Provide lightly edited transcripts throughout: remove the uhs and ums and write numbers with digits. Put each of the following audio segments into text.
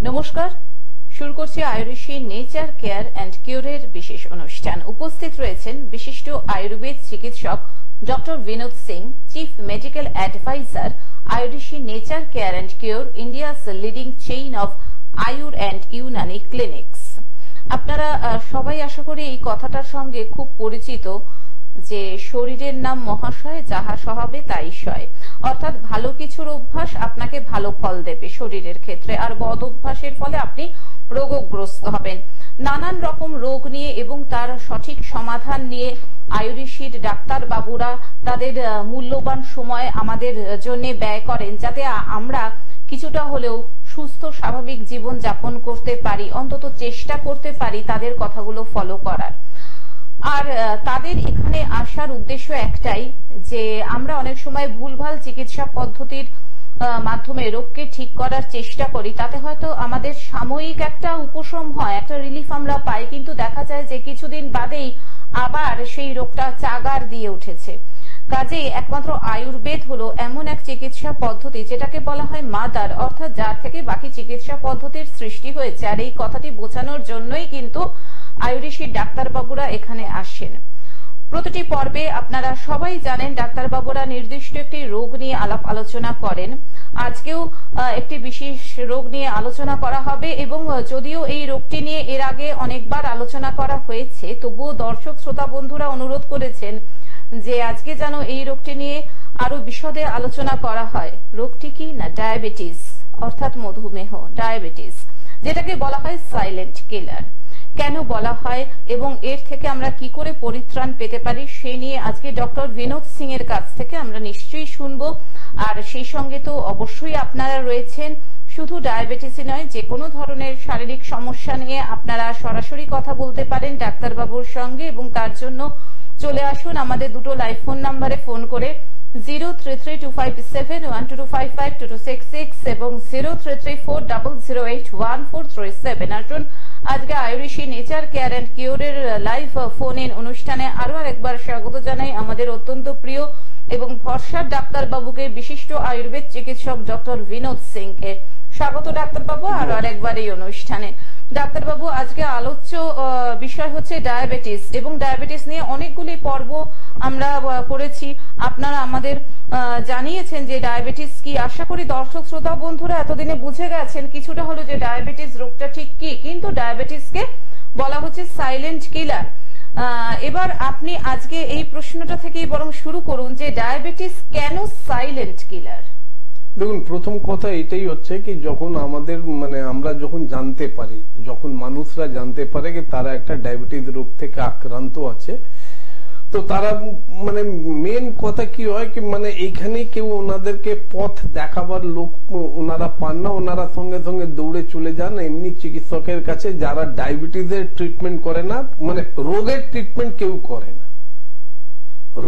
নমস্কার, শুরু করছি আয়ুর্বেশী নেচার কেয়ার অ্যান্ড কিউরের বিশেষ অনুষ্ঠান। উপস্থিত রয়েছেন বিশিষ্ট আয়ুর্বেদ চিকিৎসক doctor Binod Singh, chief medical advisor, Ayurveshi nature care and cure, India's leading chain of Ayur and Unani clinics. আপনারা সবাই আশা করি এই কথাটার সঙ্গে খুব পরিচিত যে শরীরের নাম মহাশয়, যাহা সহাবে তাই সয়। অর্থাৎ ভালো কিছুর অভ্যাস আপনাকে ভালো ফল দেবে শরীরের ক্ষেত্রে, আর বদ অভ্যাসের ফলে আপনি রোগগ্রস্ত হবেন। নানান রকম রোগ নিয়ে এবং তার সঠিক সমাধান নিয়ে আয়ুর্বেদ ডাক্তার বাবুরা তাদের মূল্যবান সময় আমাদের জন্য ব্যয় করেন, যাতে আমরা কিছুটা হলেও সুস্থ স্বাভাবিক জীবন যাপন করতে পারি, অন্তত চেষ্টা করতে পারি তাদের কথাগুলো ফলো করার। আর তাদের এখানে আসার উদ্দেশ্য একটাই, যে আমরা অনেক সময় ভুলভাল চিকিৎসা পদ্ধতির মাধ্যমে রোগকে ঠিক করার চেষ্টা করি, তাতে হয়তো আমাদের সাময়িক একটা উপশম হয়, একটা রিলিফ আমরা পাই, কিন্তু দেখা যায় যে কিছুদিন বাদেই আবার সেই রোগটা চাগার দিয়ে উঠেছে। কাজেই একমাত্র আয়ুর্বেদ হলো এমন এক চিকিৎসা পদ্ধতি যেটাকে বলা হয় মাদার, অর্থাৎ যার থেকে বাকি চিকিৎসা পদ্ধতির সৃষ্টি হয়েছে। আর এই কথাটি বোঝানোর জন্যই কিন্তু আয়ুর্বেদ ডাক্তারবাবুরা এখানে আসেন। প্রতিটি পর্বে আপনারা সবাই জানেন ডাক্তারবাবুরা নির্দিষ্ট একটি রোগ নিয়ে আলাপ আলোচনা করেন। আজকেও একটি বিশেষ রোগ নিয়ে আলোচনা করা হবে, এবং যদিও এই রোগটি নিয়ে এর আগে অনেকবার আলোচনা করা হয়েছে, তবুও দর্শক শ্রোতা বন্ধুরা অনুরোধ করেছেন যে আজকে যেন এই রোগটি নিয়ে আরো বিশদে আলোচনা করা হয়। রোগটি কি না ডায়াবেটিস, অর্থাৎ মধুমেহ, ডায়াবেটিস, যেটাকে বলা হয় সাইলেন্ট কিলার। কেন বলা হয় এবং এর থেকে আমরা কি করে পরিত্রাণ পেতে পারি, সে নিয়ে আজকে ডক্টর বিনোদ সিং এর কাছ থেকে আমরা নিশ্চয়ই শুনবো। আর সেই সঙ্গে তো অবশ্যই আপনারা রয়েছেন, শুধু ডায়াবেটিসই নয়, যে কোনো ধরনের শারীরিক সমস্যা নিয়ে আপনারা সরাসরি কথা বলতে পারেন ডাক্তারবাবুর সঙ্গে, এবং তার জন্য চলে আসুন আমাদের দুটো লাইভ ফোন নাম্বারে ফোন করে 03325712552266 এবং 033400814337। আসুন আজকে আয়ুর্বেশী নেচার কেয়ার অ্যান্ড কিউরের লাইভ ফোন ইন অনুষ্ঠানে আরো একবার স্বাগত জানাই আমাদের অত্যন্ত প্রিয় এবং ভরসার ডাক্তারবাবুকে, বিশিষ্ট আয়ুর্বেদ চিকিৎসক ডক্টর বিনোদ সিংকে। স্বাগত ডাক্তারবাবু আরো আরেকবার এই অনুষ্ঠানে। ডাক্তারবাবু, আজকে আলোচ্য বিষয় হচ্ছে ডায়াবেটিস, এবং ডায়াবেটিস নিয়ে অনেকগুলি পর্ব আমরা করেছি। আপনারা আমাদের জানিয়েছেন যে ডায়াবেটিস কি। আশা করি দর্শক শ্রোতা বন্ধুরা এতদিনে বুঝে গেছেন কিছুটা হলো যে ডায়াবেটিস রোগটা ঠিক কি, কিন্তু ডায়াবেটিসকে বলা হচ্ছে সাইলেন্ট কিলার। এবার আপনি আজকে এই প্রশ্নটা থেকেই বরং শুরু করুন যে ডায়াবেটিস কেন সাইলেন্ট কিলার। দেখুন, প্রথম কথা এটাই হচ্ছে কি, যখন আমাদের আমরা যখন জানতে পারি, যখন মানুষরা জানতে পারে যে তারা একটা ডায়াবেটিস রোগ থেকে আক্রান্ত আছে, তো তারা মেন কথা কি হয় কি, এইখানে কেউ ওনাদেরকে পথ দেখাবার লোক ওনারা পান না, ওনারা সঙ্গে সঙ্গে দৌড়ে চলে যান এমনি চিকিৎসকের কাছে যারা ডায়াবেটিসের ট্রিটমেন্ট করে না, রোগের ট্রিটমেন্ট কেউ করে না।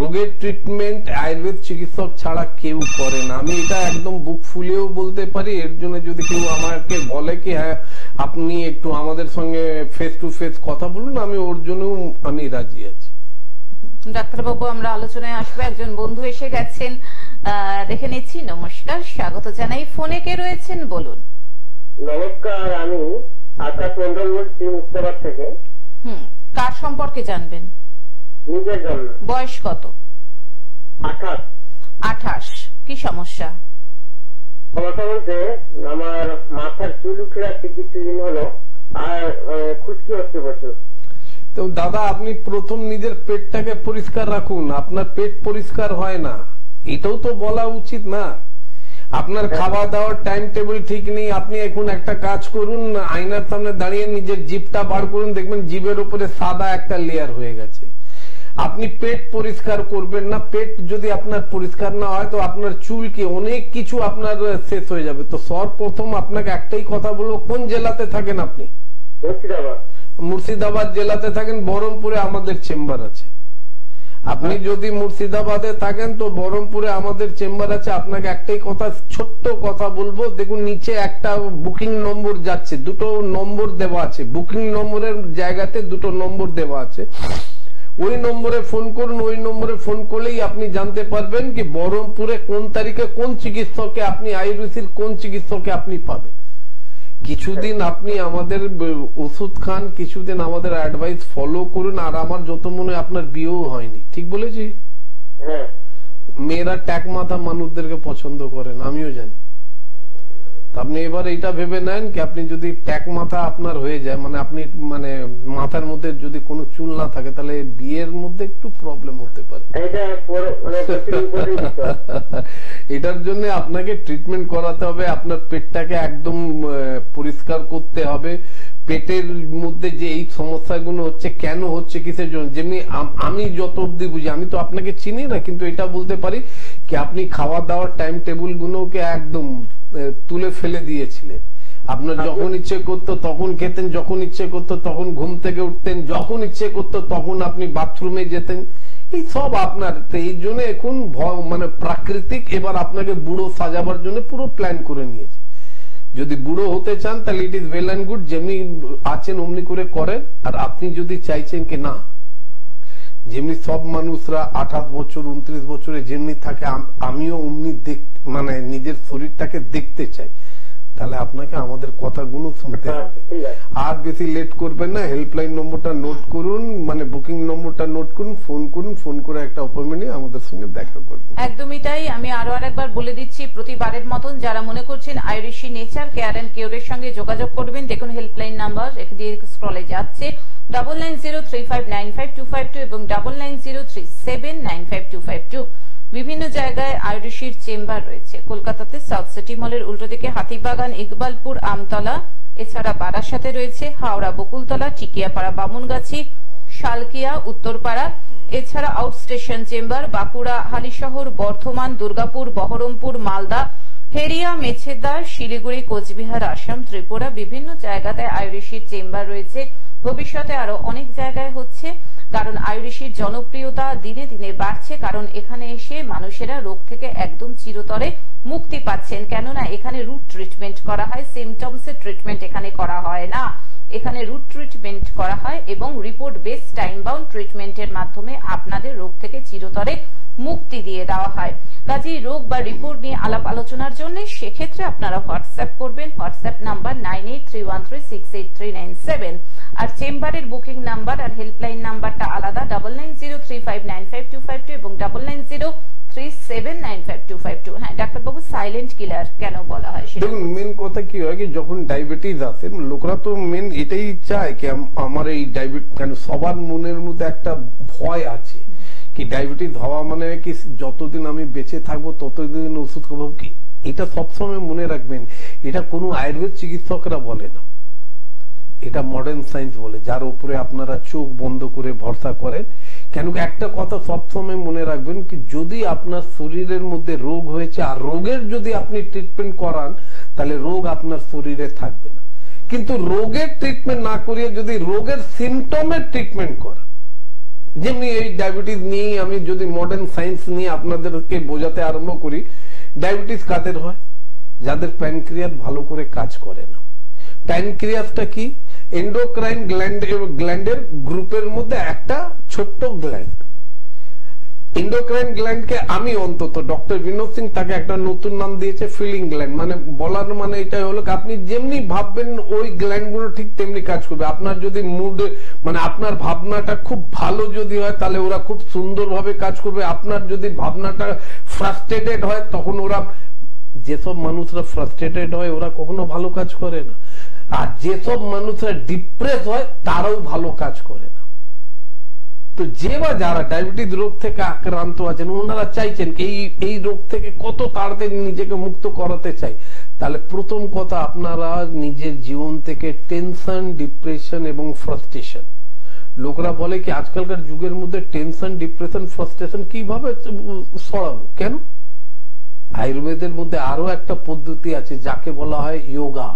রোগের ট্রিটমেন্ট আয়ুর্বেদ চিকিৎসক ছাড়া কেউ করে না। আমি এটা একদম বুক ফুলেও বলতে পারি। এর জন্য যদি কেউ আমাকে বলে কি হ্যাঁ আপনি একটু আমাদের সঙ্গে ফেস টু ফেস কথা বলুন, আমি ওর জন্য আমি রাজি আছি। ডাক্তারবাবু, আমরা আলোচনায় আসবো। একজন বন্ধু এসে গেছেন, দেখে নিচ্ছি। নমস্কার, স্বাগত জানাই। ফোনে কে রয়েছেন বলুন। নমস্কার, আমি আকাশ মন্ডল বলছি মুর্শিদাবাদ থেকে। কার সম্পর্কে জানবেন? নিজের জন্য। বয়স কত? 28। কি সমস্যা? সমস্যা বলতে আমার মাথার চুল উঠে যাচ্ছে কিছুদিন হলো, আর খুশকি হচ্ছে প্রচুর। তো দাদা, আপনি প্রথম নিজের পেটটাকে পরিষ্কার রাখুন। আপনার পেট পরিষ্কার হয় না, এটাও তো বলা উচিত না। আপনার খাওয়া দাওয়ার টাইম টেবিল ঠিক নেই। আপনি এখন একটা কাজ করুন, আয়নার সামনে দাঁড়িয়ে নিজের জিভটা বার করুন, দেখবেন জিভের উপরে সাদা একটা লেয়ার হয়ে গেছে। আপনি পেট পরিষ্কার করবেন না। পেট যদি আপনার পরিষ্কার না হয় তো আপনার চুল কি অনেক কিছু আপনার শেষ হয়ে যাবে। তো সর্বপ্রথম আপনাকে একটাই কথা বলবো, কোন জেলাতে থাকেন আপনি? মুর্শিদাবাদ জেলাতে থাকেন। বহরমপুরে আমাদের চেম্বার আছে। আপনি যদি মুর্শিদাবাদে থাকেন তো বহরমপুরে আমাদের চেম্বার আছে। আপনাকে একটাই কথা, ছোট্ট কথা বলবো, দেখুন নিচে একটা বুকিং নম্বর যাচ্ছে, দুটো নম্বর দেওয়া আছে। বুকিং নম্বরের জায়গাতে দুটো নম্বর দেওয়া আছে। ওই নম্বরে ফোন করুন। ওই নম্বরে ফোন করলেই আপনি জানতে পারবেন কি বহরমপুরে কোন তারিখে কোন চিকিৎসককে আপনি, আয়ুর্বেদের কোন চিকিৎসককে আপনি পাবেন। কিছুদিন আপনি আমাদের ওষুধ খান, কিছুদিন আমাদের অ্যাডভাইস ফলো করুন, আর আমার যত মনে হয় আপনার বিয়েও হয়নি, ঠিক বলেছি? হ্যাঁ। মেয়েরা ট্যাক মাথা মানুষদেরকে পছন্দ করেন, আমিও জানি। আপনি এবার এটা ভেবে নেন কি আপনি যদি ট্যাক মাথা আপনার হয়ে যায়, মানে আপনি মানে মাথার মধ্যে যদি কোনো চুল না থাকে, তাহলে বিয়ের মধ্যে একটু প্রবলেম হতে পারে। এটার জন্য আপনাকে ট্রিটমেন্ট করাতে হবে, আপনার পেটটাকে একদম পরিষ্কার করতে হবে। পেটের মধ্যে যে এই সমস্যাগুলো হচ্ছে কেন হচ্ছে, কিসের জন্য, যেমনি আমি যত অব্দি বুঝি, আমি তো আপনাকে চিনি না, কিন্তু এটা বলতে পারি কি আপনি খাওয়া দাওয়ার টাইম টেবিল গুলোকে একদম তুলে ফেলে দিয়েছিলেন। আপনার যখন ইচ্ছে করতো তখন খেতেন, যখন ইচ্ছে করতো তখন ঘুম থেকে উঠতেন, যখন ইচ্ছে করতো তখন আপনি বাথরুমে যেতেন, এই সব আপনার। এই জন্য এখন মানে প্রাকৃতিক এবার আপনাকে বুড়ো সাজাবার জন্য পুরো প্ল্যান করে নিয়েছে। যদি বুড়ো হতে চান তাহলে it is well and good, যেমনি আছেন অমনি করে করেন। আর আপনি যদি চাইছেন কি না, যেমনি সব মানুষরা 28 বছর 29 বছরে যেমনি থাকে, আমিও অমনি মানে নিজের শরীরটাকে দেখতে চাই, তাহলে আপনাকে আমাদের কথাগুলো শুনতে হবে। আর বেশি লেট করবেন না, হেল্পলাইন নম্বরটা নোট করুন, মানে বুকিং নম্বরটা নোট করুন, ফোন করে একটা অ্যাপয়েন্টমেন্ট নিয়ে আমাদের সঙ্গে দেখা করবেন। একদমই তাই। আমি আরো আরেকবার বলে দিচ্ছি, প্রতিবারের মতন যারা মনে করছেন আয়ুরিশি নেচার কেয়ার এন্ড কিউরের সঙ্গে যোগাযোগ করবেন, দেখুন হেল্পলাইন নাম্বার এখানে স্ক্রলে যাচ্ছে 9903595252 এবং 9903795252। বিভিন্ন জায়গায় আয়ুরিশির চেম্বার রয়েছে। কলকাতাতে সাউথ সিটি মলের উল্টো দিকে হাতিবাগান, ইকবালপুর, আমতলা, এছাড়া বারাসাতে রয়েছে, হাওড়া বকুলতলা, টিকিয়াপাড়া, বামুনগাছি, শালকিয়া, উত্তরপাড়া, এছাড়া আউটস্টেশন চেম্বার বাঁকুড়া, হালিশহর, বর্ধমান, দুর্গাপুর, বহরমপুর, মালদা, হেরিয়া, মেছেদা, শিলিগুড়ি, কোচবিহার, আসাম, ত্রিপুরা, বিভিন্ন জায়গাতে আয়ুরিশির চেম্বার রয়েছে। ভবিষ্যতে আরো অনেক জায়গায় হচ্ছে, কারণ আয়ুরিশির জনপ্রিয়তা দিনে দিনে বাড়ছে। কারণ এখানে এসে মানুষেরা রোগ থেকে একদম চিরতরে মুক্তি পাচ্ছেন, কেননা এখানে রুট ট্রিটমেন্ট করা হয়, সিমটমসের ট্রিটমেন্ট এখানে করা হয় না। এখানে রুট ট্রিটমেন্ট করা হয় এবং রিপোর্ট বেস টাইম বাউন্ড ট্রিটমেন্টের মাধ্যমে আপনাদের রোগ থেকে চিরতরে মুক্তি দিয়ে দেওয়া হয়। কাজেই রোগ বা রিপোর্ট নিয়ে আলাপ আলোচনার জন্য সেক্ষেত্রে আপনারা হোয়াটসঅ্যাপ করবেন, হোয়াটসঅ্যাপ নাম্বার 9831368397। আর চেম্বারের বুকিং নাম্বার আর হেল্পলাইন নাম্বারটা আলাদা, 9903595252 এবং 9903795252। হ্যাঁ ডাক্তারবাবু, সাইলেন্ট কিলার কেন বলা হয়? দেখুন, মেন কথা কি হয় কি যখন ডায়াবেটিস আসে, লোকরা তো মেন এটাই চায় কি আমার এই ডায়াবেটিস, কেন সবার মনের মধ্যে একটা ভয় আছে কি ডায়াবেটিস হওয়া মানে কি যতদিন আমি বেঁচে থাকবো ততদিন ওষুধ খাবো কি। এটা সবসময় মনে রাখবেন, এটা কোনো আয়ুর্বেদ চিকিৎসকরা বলে না, এটা মডার্ন সায়েন্স বলে, যার উপরে আপনারা চোখ বন্ধ করে ভরসা করেন। কেন একটা কথা সবসময় মনে রাখবেন কি যদি আপনার শরীরের মধ্যে রোগ হয়েছে আর রোগের যদি আপনি ট্রিটমেন্ট করান, তাহলে রোগ আপনার শরীরে থাকবে না। কিন্তু রোগের ট্রিটমেন্ট না করিয়ে যদি রোগের সিমটমের ট্রিটমেন্ট করেন, যেমনি এই ডায়াবেটিস নিয়ে আমি যদি মডার্ন সায়েন্স নিয়ে আপনাদেরকে বোঝাতে আরম্ভ করি, ডায়াবেটিস কাদের হয়? যাদের প্যানক্রিয়াস ভালো করে কাজ করে না। প্যানক্রিয়াসটা কি? এন্ডোক্রাইন গ্ল্যান্ডের গ্রুপের মধ্যে একটা ছোট্ট গ্ল্যান্ড। এন্ডোক্রাইন গ্ল্যান্ডকে আমি অন্তত ডক্টর বিনোদ সিং তাকে একটা নতুন নাম দিয়েছে ফিলিং গ্ল্যান্ড। মানে বলার মানে এটাই হলো আপনি যেমনি ভাববেন ওই গ্ল্যান্ডগুলো ঠিক তেমনি কাজ করবে। আপনার যদি মুড মানে আপনার ভাবনাটা খুব ভালো যদি হয় তাহলে ওরা খুব সুন্দরভাবে কাজ করবে। আপনার যদি ভাবনাটা ফ্রাস্ট্রেটেড হয় তখন ওরা, যেসব মানুষরা ফ্রাস্ট্রেটেড হয় ওরা কখনো ভালো কাজ করে না, আর যেসব মানুষরা ডিপ্রেস হয় তারাও ভালো কাজ করে না। তো যে বা যারা ডায়াবেটিস রোগ থেকে আক্রান্ত আছেন ওনারা চাইছেন এই রোগ থেকে কত তাড়াতাড়ি নিজেকে মুক্ত করাতে চাই, তাহলে প্রথম কথা আপনারা নিজের জীবন থেকে টেনশন, ডিপ্রেশন এবং ফ্রাস্ট্রেশন, লোকরা বলে কি আজকালকার যুগের মধ্যে টেনশন, ডিপ্রেশন, ফ্রাস্ট্রেশন কিভাবে সরাবো? কেন? আয়ুর্বেদের মধ্যে আরো একটা পদ্ধতি আছে যাকে বলা হয় যোগা।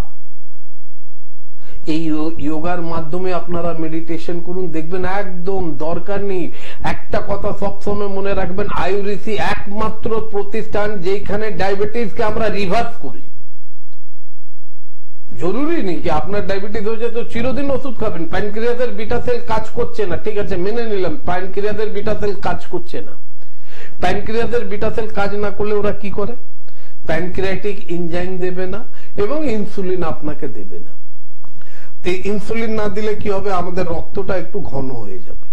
এই যোগার মাধ্যমে আপনারা মেডিটেশন করুন, দেখবেন একদম দরকার নেই। একটা কথা সবসময় মনে রাখবেন, আয়ুর্বেদ একমাত্র প্রতিষ্ঠান যেখানে ডায়াবেটিসকে আমরা রিভার্স করি। জরুরি নেই কি আপনার ডায়াবেটিস হয়েছে তো চিরদিন ওষুধ খাবেন। প্যানক্রিয়াসের বিটা সেল কাজ করছে না, ঠিক আছে মেনে নিলাম, প্যানক্রিয়াসের বিটা সেল কাজ করছে না। প্যানক্রিয়াসের বিটা সেল কাজ না করলে ওরা কি করে? প্যানক্রিয়াটিক এনজাইম দেবে না, এবং ইনসুলিন আপনাকে দেবে না। ইনসুলিন না দিলে কি হবে, আমাদের রক্তটা একটু ঘন হয়ে যাবে।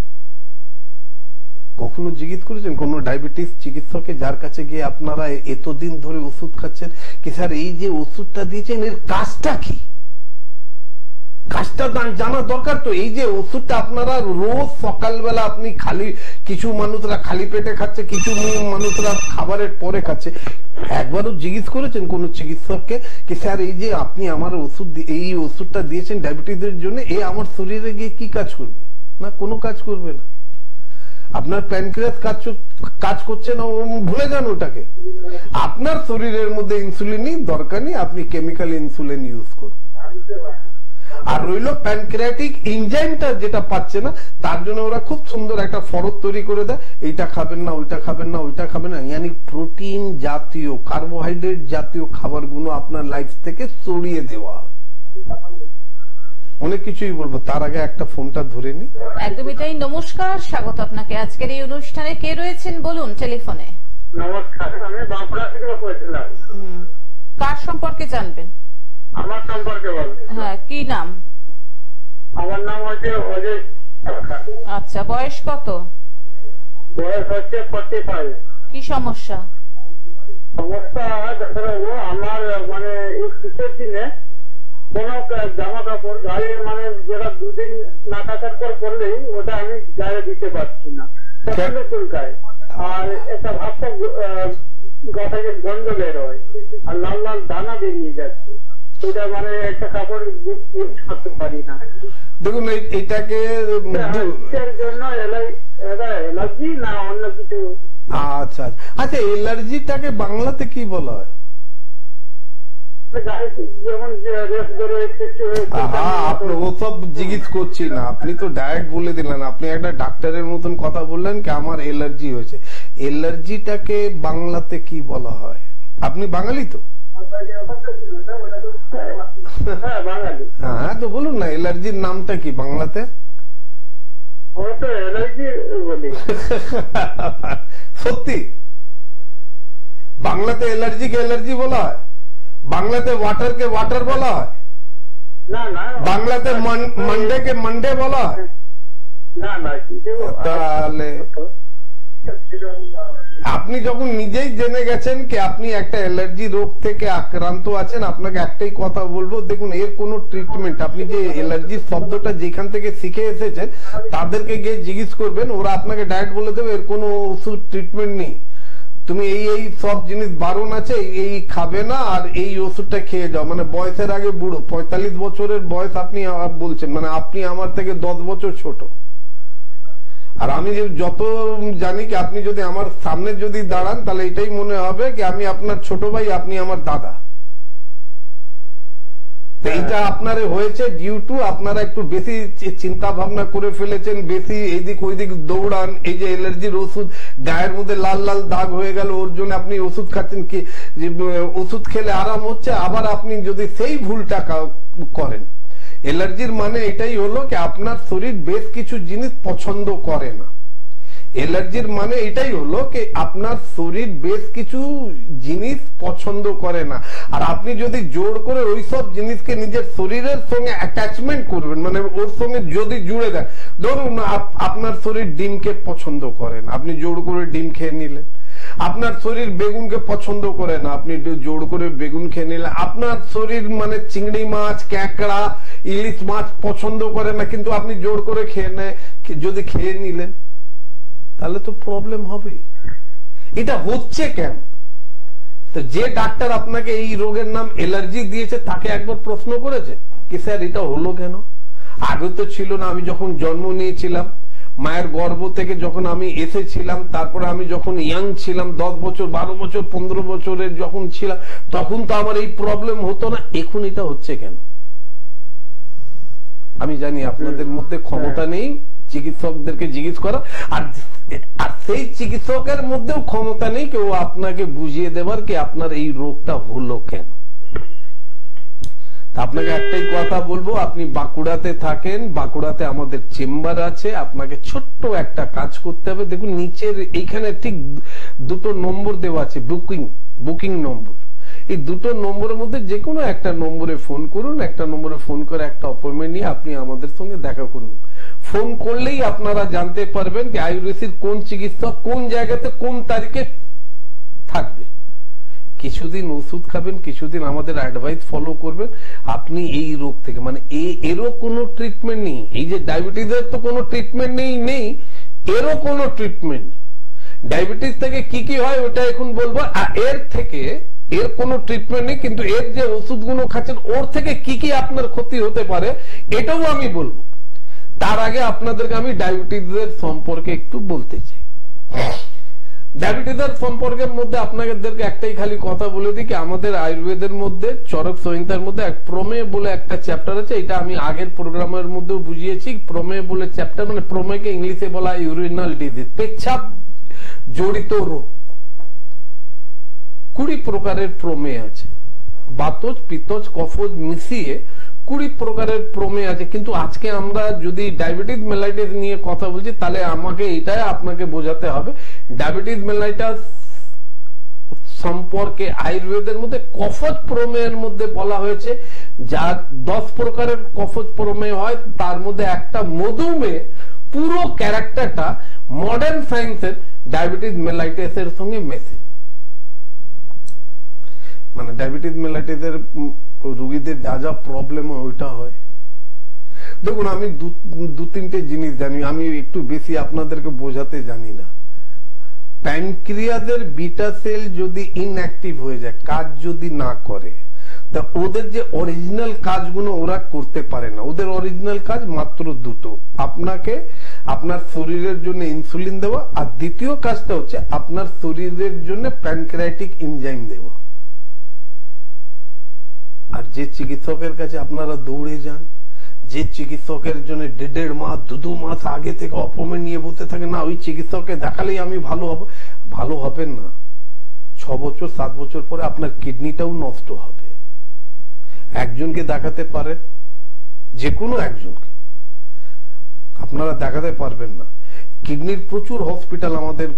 কখনো জিজ্ঞেস করেছেন কোন ডায়াবেটিস চিকিৎসকে, যার কাছে গিয়ে আপনারা এতদিন ধরে ওষুধ খাচ্ছেন, কি স্যার এই যে ওষুধটা দিয়েছেন এর কাজটা কি? কাজটা জানা দরকার তো। এই যে ওষুধটা আপনারা রোজ সকালবেলা আপনি খালি, কিছু মানুষরা খালি পেটে খাচ্ছে, কিছু মানুষরা খাবারের পরে খাচ্ছে, একবারও জিজ্ঞেস করেছেন কোন চিকিৎসককে কি স্যার এই যে আপনি আমার ওষুধ, এই ওষুধটা দিয়েছেন ডায়াবেটিসের জন্য, এ আমার শরীরে গিয়ে কি কাজ করবে? না, কোনো কাজ করবে না। আপনার প্যানক্রিয়াস কাজ করছে না, ভুলে যান ওটাকে। আপনার শরীরের মধ্যে ইনসুলিনই দরকার নেই, আপনি কেমিক্যাল ইনসুলিন ইউজ করুন। আর রইল প্যানক্রিয়াটিক এনজাইমটা যেটা পাচ্ছে না, তার জন্য ওরা খুব সুন্দর একটা ফরত তৈরি করে দেয়, এইটা খাবেন না, ওইটা খাবেন না, ওইটা খাবেন না। ইয়ানি প্রোটিন জাতীয়, কার্বোহাইড্রেট জাতীয় খাবারগুলো আপনার লাইফ থেকে সরিয়ে দেওয়া হয়। অনেক কিছুই বলবো, তার আগে একটা ফোনটা ধরে নি। একদমই তাই। নমস্কার, স্বাগত আপনাকে আজকের এই অনুষ্ঠানে। কে রয়েছেন বলুন টেলিফোনে? নমস্কার, আমি বাঁকুড়া থেকে বলছিলাম। কার সম্পর্কে জানবেন? আমার সম্পর্কে বলুন। হ্যাঁ, কি নাম? আমার নাম হচ্ছে অজয়। আচ্ছা, বয়স কত? বয়স হচ্ছে 45। কি সমস্যা? সমস্যা আমার মানে এই শীতের দিনে কোন জামা কাপড় গায়ে মানে যেটা দুদিন না কাচার পর পরলেই ওটা আমি গায়ে দিতে পারছি না, প্রচন্ড চুলকায়। আর একটা ভাবটা গা থেকে গন্ধ বের হয়, আর লাল লাল দানা বেরিয়ে যাচ্ছে। এটা মানে একটা কাপড় ইউজ করতে পারি না। দেখুন এইটাকে জন্য এলার্জি না অন্য কিছু? আচ্ছা আচ্ছা, এলার্জিটাকে বাংলাতে কি বলা হয়? ওসব জিজ্ঞেস করছি না, আপনি তো ডাইরেক্ট বলে দিলেন, আপনি একটা ডাক্তারের মতন কথা বললেন কি আমার এলার্জি হয়েছে। এলার্জিটাকে বাংলাতে কি বলা হয়? আপনি বাঙালি তো? হ্যাঁ, তো বলুন না এলার্জির নামটা কি বাংলাতে? সত্যি বাংলাতে এলার্জিকে এলার্জি বলা হয়? বাংলাতে ওয়াটারকে ওয়াটার বলা হয়? বাংলাতে মানডেকে মানডে বলা হয়? তাহলে আপনি যখন নিজেই জেনে গেছেন কি আপনি একটা অ্যালার্জি রোগ থেকে আক্রান্ত আছেন, আপনাকে একটাই কথা বলবো, দেখুন এর কোনো ট্রিটমেন্ট, আপনি যে অ্যালার্জি শব্দটা যেখান থেকে শিখে এসেছেন তাদেরকে গিয়ে জিজ্ঞেস করবেন, ওরা আপনাকে ডাইরেক্ট বলে দেবে এর কোনো ওষুধ ট্রিটমেন্ট নেই, তুমি এই সব জিনিস বারণ আছে, এই খাবে না, আর এই ওষুধটা খেয়ে যাও। মানে বয়সের আগে বুড়ো, 45 বছরের বয়স আপনি বলছেন, মানে আপনি আমার থেকে 10 বছর ছোট। আর আমি যত জানি কি আপনি যদি আমার সামনে যদি দাঁড়ান তাহলে এটাই মনে হবে কি আমি আপনার ছোট ভাই, আপনি আমার দাদা। এইটা আপনার হয়েছে ডিউ টু আপনারা একটু বেশি চিন্তা ভাবনা করে ফেলেছেন, বেশি এইদিক ওইদিক দৌড়ান। এই যে অ্যালার্জির ওষুধ গায়ের মধ্যে লাল লাল দাগ হয়ে গেল, ওর জন্য আপনি ওষুধ খাচ্ছেন, কি ওষুধ খেলে আরাম হচ্ছে, আবার আপনি যদি সেই ভুলটা করেন। অ্যালার্জির মানে এটাই হলো কি আপনার শরীর বেশ কিছু জিনিস পছন্দ করে না। অ্যালার্জির মানে এটাই হলো কি আপনার শরীর বেশ কিছু জিনিস পছন্দ করে না, আর আপনি যদি জোর করে ওই সব জিনিসকে নিজের শরীরের সঙ্গে অ্যাটাচমেন্ট করবেন, মানে ওর সঙ্গে যদি জুড়ে দেন, ধরুন আপনার শরীর ডিমকে পছন্দ করে না, আপনি জোর করে ডিম খেয়ে নিলেন। আপনার শরীর বেগুনকে পছন্দ করে না, আপনি জোর করে বেগুন খেয়ে নিলেন। আপনার শরীর মানে চিংড়ি মাছ, ক্যাঁকড়া, ইলিশ মাছ পছন্দ করে না, কিন্তু আপনি জোর করে যদি খেয়ে নিলেন, তাহলে তো প্রবলেম হবে। এটা হচ্ছে কেন? তো যে ডাক্তার আপনাকে এই রোগের নাম অ্যালার্জি দিয়েছে তাকে একবার প্রশ্ন করেছে কি স্যার এটা হলো কেন? আগে তো ছিল না। আমি যখন জন্ম নিয়েছিলাম, মায়ের গর্ভ থেকে যখন আমি এসেছিলাম, তারপরে আমি যখন ইয়াং ছিলাম, 10 বছর 12 বছর 15 বছরের যখন ছিলাম, তখন তো আমার এই প্রবলেম হতো না। এখন এটা হচ্ছে কেন? আমি জানি আপনাদের মধ্যে ক্ষমতা নেই চিকিৎসকদেরকে জিজ্ঞেস করা, আর সেই চিকিৎসকের মধ্যেও ক্ষমতা নেই কেউ আপনাকে বুঝিয়ে দেবার কি আপনার এই রোগটা হলো কেন। আপনাকে একটাই কথা বলবো, আপনি বাঁকুড়াতে থাকেন, বাঁকুড়াতে আমাদের চেম্বার আছে। আপনাকে ছোট্ট একটা কাজ করতে হবে। দেখুন নিচের এইখানে ঠিক 2টো নম্বর দেওয়া আছে, বুকিং নম্বর। এই দুটো নম্বরের মধ্যে যে কোনো একটা নম্বরে ফোন করুন, একটা নম্বরে ফোন করে একটা অ্যাপয়েন্টমেন্ট নিয়ে আপনি আমাদের সঙ্গে দেখা করুন। ফোন করলেই আপনারা জানতে পারবেন যে আইউরসির কোন চিকিৎসক কোন জায়গাতে কোন তারিখে থাকবে। কিছুদিন ওষুধ খাবেন, কিছুদিন আমাদের অ্যাডভাইস ফলো করবেন, আপনি এই রোগ থেকে মানে এরও কোনো ট্রিটমেন্ট নেই। এই যে ডায়াবেটিসের তো কোনো ট্রিটমেন্ট নেই, এরও কোনো ট্রিটমেন্ট নেই। ডায়াবেটিস থেকে কি কি হয় ওটা এখন বলবো, এর থেকে এর কোনো ট্রিটমেন্ট নেই, কিন্তু এর যে ওষুধগুলো খাচ্ছেন ওর থেকে কি কি আপনার ক্ষতি হতে পারে এটাও আমি বলবো। তার আগে আপনাদেরকে আমি ডায়াবেটিসের সম্পর্কে একটু বলতে চাই। ডায়াবেটিসের সম্পর্কের মধ্যে আপনাদেরকে একটাই খালি কথা বলে দিই কি আমাদের আয়ুর্বেদের মধ্যে চরক সংহিতার মধ্যে এক প্রমেয় বলে একটা চ্যাপ্টার আছে। এটা আমি আগের প্রোগ্রামের মধ্যেও বুঝিয়েছি। প্রমেয় বলে চ্যাপ্টার মানে প্রমেয়কে ইংলিশে বলা ইউরিনাল ডিজিজ, পেচ্ছাপ জড়িত রোগ। 20 প্রকারের প্রমেয় আছে, বাতজ পিত্তজ কফজ মিশিয়ে 20 প্রকারের প্রমেয় আছে। কিন্তু আজকে আমরা যদি ডায়াবেটিস মেলাইটিস নিয়ে কথা বলছি তাহলে আমাকে এটাই আপনাকে বোঝাতে হবে ডায়াবেটিস মেলাইটাস সম্পর্কে আয়ুর্বেদের মধ্যে কফজ প্রমেয়ের মধ্যে বলা হয়েছে যা 10 প্রকারের কফজ প্রমেয় হয়, তার মধ্যে একটা মধুমেহ পুরো ক্যারেক্টারটা মডার্ন সায়েন্সের ডায়াবেটিস মেলাইটিসের সঙ্গে মেশে। মানে ডায়াবেটিস মেলাইটিসের রোগীদের যা যা প্রবলেম ওইটা হয়। দেখুন আমি দু তিনটে জিনিস জানি, আমি একটু বেশি আপনাদেরকে বোঝাতে জানি না। প্যানক্রিয়াসের বিটা সেল যদি ইনঅ্যাক্টিভ হয়ে যায়, কাজ যদি না করে, তা ওদের যে অরিজিনাল কাজগুলো ওরা করতে পারে না। ওদের অরিজিনাল কাজ মাত্র দুটো, আপনাকে আপনার শরীরের জন্য ইনসুলিন দেওয়া, আর দ্বিতীয় কাজটা হচ্ছে আপনার শরীরের জন্য প্যানক্রিয়াটিক এনজাইম দেওয়া। আর যে চিকিৎসকের কাছে আপনারা দৌড়ে যান, যে চিকিৎসকের জন্য 1.5 মাস 2 মাস আগে থেকে অপয়েন্টমেন্ট নিয়ে বসে থাকে, না ওই চিকিৎসককে দেখালেই আমি ভালো হব, ভালো হবেন না। 6 বছর 7 বছর পরে আপনার কিডনিটাও নষ্ট হবে। একজনকে দেখাতে পারেন, যে কোনো একজনকে আপনারা দেখাতে পারবেন না। কিডনির প্রচুর হসপিটাল আমাদের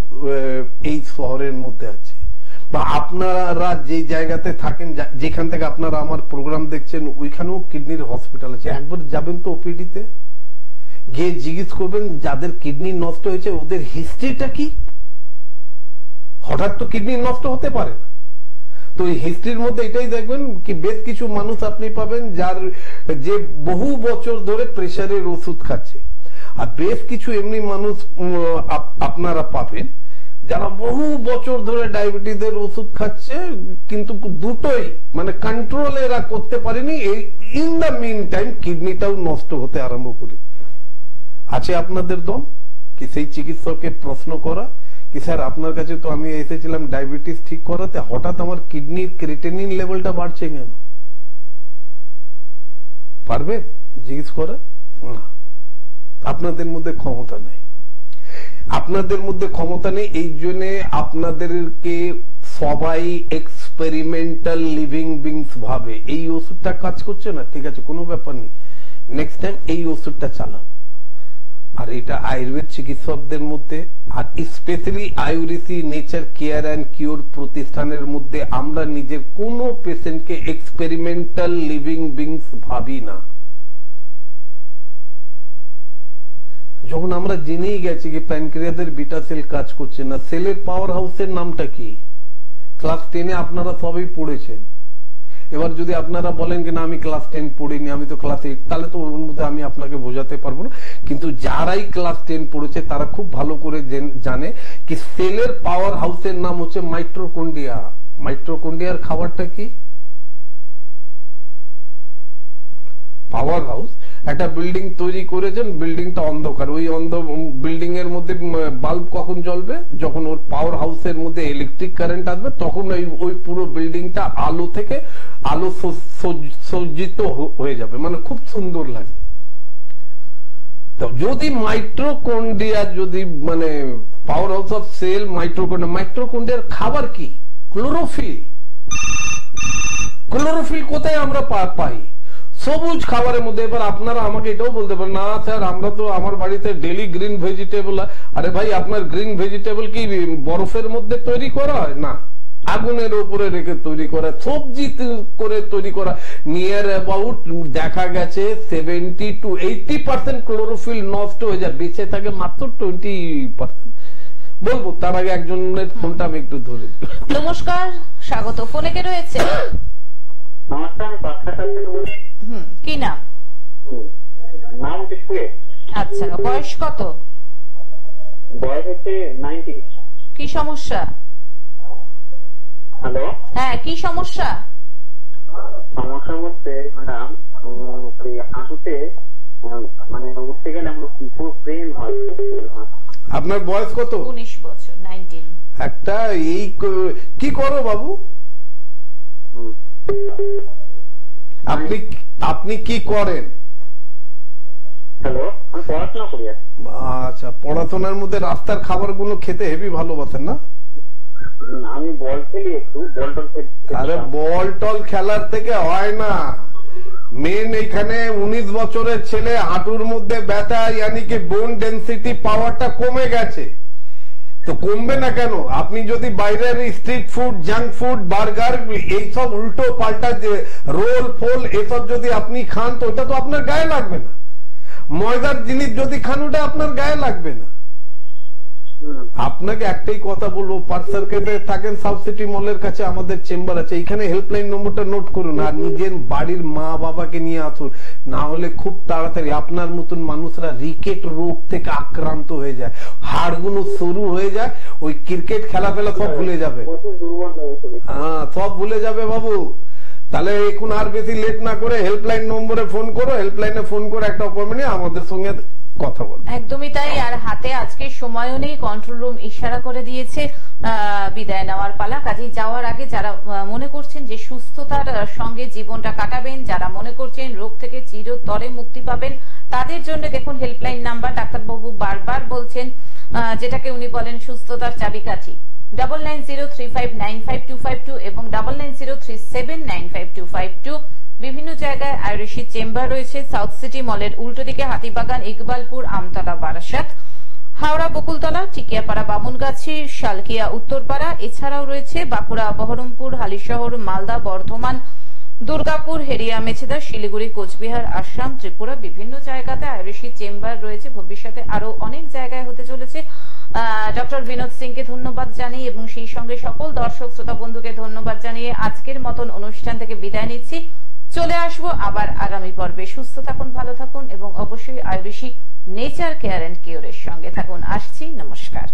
এই শহরের মধ্যে আছে, বা আপনারা যে জায়গাতে থাকেন, যেখান থেকে আপনারা আমার প্রোগ্রাম দেখছেন, ওইখানেও কিডনির হসপিটাল আছে। একবার যাবেন তো ওপিডিতে, গিয়ে জিজ্ঞেস করবেন যাদের কিডনি নষ্ট হয়েছে ওদের হিস্ট্রিটা কি। হঠাৎ তো কিডনি নষ্ট হতে পারে না। তো এই হিস্ট্রির মধ্যে এটাই দেখবেন কি বেশ কিছু মানুষ আপনি পাবেন যার যে বহু বছর ধরে প্রেসারের ওষুধ খাচ্ছে, আর বেশ কিছু এমনি মানুষ আপনারা পাবেন যারা বহু বছর ধরে ডায়াবেটিসের ওষুধ খাচ্ছে, কিন্তু দুটোই মানে কন্ট্রোল এরা করতে পারেনি। ইন দ্য মিন টাইম কিডনিটাও নষ্ট হতে আরম্ভ করে। আছে আপনাদের দম কি সেই চিকিৎসককে প্রশ্ন করা কি স্যার আপনার কাছে তো আমি এসেছিলাম ডায়াবেটিস ঠিক করাতে, হঠাৎ আমার কিডনির ক্রিয়েটিনিন লেভেলটা বাড়ছে কেন? পারবে জিজ্ঞেস করা? না, আপনাদের মধ্যে ক্ষমতা নেই। আপনাদের মধ্যে ক্ষমতা নেই, এই জন্য আপনাদেরকে সবাই এক্সপেরিমেন্টাল লিভিং বিংস ভাবে। এই ওষুধটা কাজ করছে না, ঠিক আছে কোনো ব্যাপার নেই, নেক্সট টাইম এই ওষুধটা চালাও। আর এটা আয়ুর্বেদ চিকিৎসকদের মধ্যে, আর specially Ayurvedi nature care and cure প্রতিষ্ঠানের মধ্যে আমরা নিজের কোনো পেশেন্টকে এক্সপেরিমেন্টাল লিভিং বিংস ভাবি না। যখন আমরা জেনেই গেছি কি প্যানক্রিয়াসের বিটা সেল কাজ করছে না, সেলের পাওয়ার হাউসের নামটা কি ক্লাস 10-এ আপনারা সবাই পড়েছেন। এবার যদি আপনারা বলেন কি না আমি ক্লাস 10 পড়িনি, আমি তো ক্লাস 8, তাহলে তো ওর মধ্যে আমি আপনাকে বোঝাতে পারবো না। কিন্তু যারাই ক্লাস 10 পড়েছে তারা খুব ভালো করে জানে কি সেলের পাওয়ার হাউসের নাম হচ্ছে মাইটোকন্ড্রিয়া। মাইটোকন্ড্রিয়ার খাবারটা কি? Power house. একটা বিল্ডিং তৈরি করেছেন, বিল্ডিংটা অন্ধকার, ওই বিল্ডিং এর মধ্যে বাল্ব কখন জ্বলবে? যখন ওর পাওয়ার হাউসের মধ্যে ইলেকট্রিক কারেন্ট আসবে, তখন ওই পুরো বিল্ডিংটা আলো থেকে আলো সজ্জিত হয়ে যাবে, মানে খুব সুন্দর লাগবে। তো যদি মাইটোকন্ড্রিয়া যদি মানে power house of cell mitochondria, মাইটোকন্ড্রিয়ার খাবার কি? ক্লোরোফিল। ক্লোরোফিল কোথায় আমরা পাই? সবুজ খাবারের মধ্যে। এবার আপনারা আমাকে এটাও বলতে পারেন না স্যার আমরা তো আমার বাড়িতে ডেলি গ্রিন ভেজিটেবল। আরে ভাই আপনার গ্রিন ভেজিটেবল কি বরফের মধ্যে তৈরি করা হয়? না, আগুনের উপরে রেখে তৈরি করা, সবজি করে তৈরি করা, নিয়ার অ্যাবাউট দেখা গেছে 70 to 80% ক্লোরোফিল নষ্ট হয়ে যায়, বেঁচে থাকে মাত্র 20%। বলবো তার আগে একজনের ফোনটা আমি একটু ধরে দিই। নমস্কার, স্বাগত। ফোনে কে রয়েছে? নমস্কার, আমি পাঁচটা থেকে বলছি। কি নাম? নাম হচ্ছে সুয়েশ। আচ্ছা, বয়স কত? বয়স হচ্ছে 90। কি সমস্যা? হ্যালো, হ্যাঁ, কি সমস্যা? সমস্যা বলতে ম্যাডাম হাঁটুতে মানে উঠতে গেলে আমার পুরো পেন হয়। আপনার বয়স কত? 19 বছর, 19। একটা এই কি করো বাবু? আপনি কি করেন? হ্যালো, আমি পড়াশোনা করি। আচ্ছা, পড়াশোনার মধ্যে রাস্তার খাবারগুলো খেতে হেভি ভালোবাসেন না? আমি বল খেলি, একটু বল টল খেলি। আরে বল টল খেলার থেকে হয় না, মেন এখানে 19 বছরের ছেলে হাঁটুর মধ্যে ব্যথা, ইয়ানি কি বোন ডেন্সিটি পাওয়ারটা কমে গেছে। তো কমবে না কেন? আপনি যদি বাইরের street food, junk food, burger, এইসব উল্টো পাল্টা রোল ফোল এসব যদি আপনি খান তো ওটা তো আপনার গায়ে লাগবে না। ময়দার জিনিস যদি খান ওটা আপনার গায়ে লাগবে না। আপনাকে একটাই কথা বলবো, পার্ক সার্কেটে থাকেন, সাউথ সিটি মলের কাছে আমাদের চেম্বার আছে, এখানে হেল্পলাইন নম্বরটা নোট করুন আর নিজের বাড়ির মা বাবাকে নিয়ে আসুন, না হলে খুব তাড়াতাড়ি আপনার মতন মানুষরা রিকেট রোগ থেকে আক্রান্ত হয়ে যায়, হাড়গুলো সরু হয়ে যায়, ওই ক্রিকেট খেলা ফেলা সব ভুলে যাবে। হ্যাঁ, সব ভুলে যাবে বাবু। তাহলে এখন আর বেশি লেট না করে হেল্পলাইন নম্বরে ফোন করো, হেল্পলাইনে ফোন করে একটা অ্যাপয়েন্টমেন্ট নিয়ে আমাদের সঙ্গে কথা বল। একদমই তাই। আর হাতে আজকে সময়ও নেই, কন্ট্রোল রুম ইশারা করে দিয়েছে বিদায় নেওয়ার পালা। কাজেই যাওয়ার আগে যারা মনে করছেন যে সুস্থতার সঙ্গে জীবনটা কাটাবেন, যারা মনে করছেন রোগ থেকে চিরতরে মুক্তি পাবেন, তাদের জন্য দেখুন হেল্পলাইন নাম্বার ডাক্তারবাবু বারবার বলছেন, যেটাকে উনি বলেন সুস্থতার চাবিকাঠি, 9903595252 এবং 9903795252। বিভিন্ন জায়গায় আয়ুর্বেশী চেম্বার রয়েছে। সাউথ সিটি মলের উল্টো দিকে হাতিবাগান, ইকবালপুর, আমতলা, বারাসাত, হাওড়া বকুলতলা, টিকিয়াপাড়া, বামুনগাছি, শালকিয়া, উত্তরপাড়া। এছাড়াও রয়েছে বাঁকুড়া, বহরমপুর, হালিশহর, মালদা, বর্ধমান, দুর্গাপুর, হেরিয়া, মেছেদা, শিলিগুড়ি, কোচবিহার, আসাম, ত্রিপুরা। বিভিন্ন জায়গাতে আয়ুর্বেশী চেম্বার রয়েছে। ভবিষ্যতে আরো অনেক জায়গায় হতে চলেছে। ডক্টর বিনোদ সিংকে ধন্যবাদ জানিয়ে এবং সেই সঙ্গে সকল দর্শক শ্রোতা বন্ধুকে ধন্যবাদ জানিয়ে আজকের মতন অনুষ্ঠান থেকে বিদায় নিচ্ছি। চলে আসবো আবার আগামী পর্বে। সুস্থ থাকুন, ভালো থাকুন এবং অবশ্যই আয়ুর্বেশী নেচার কেয়ার এন্ড কিউরের সঙ্গে থাকুন। আসছি, নমস্কার।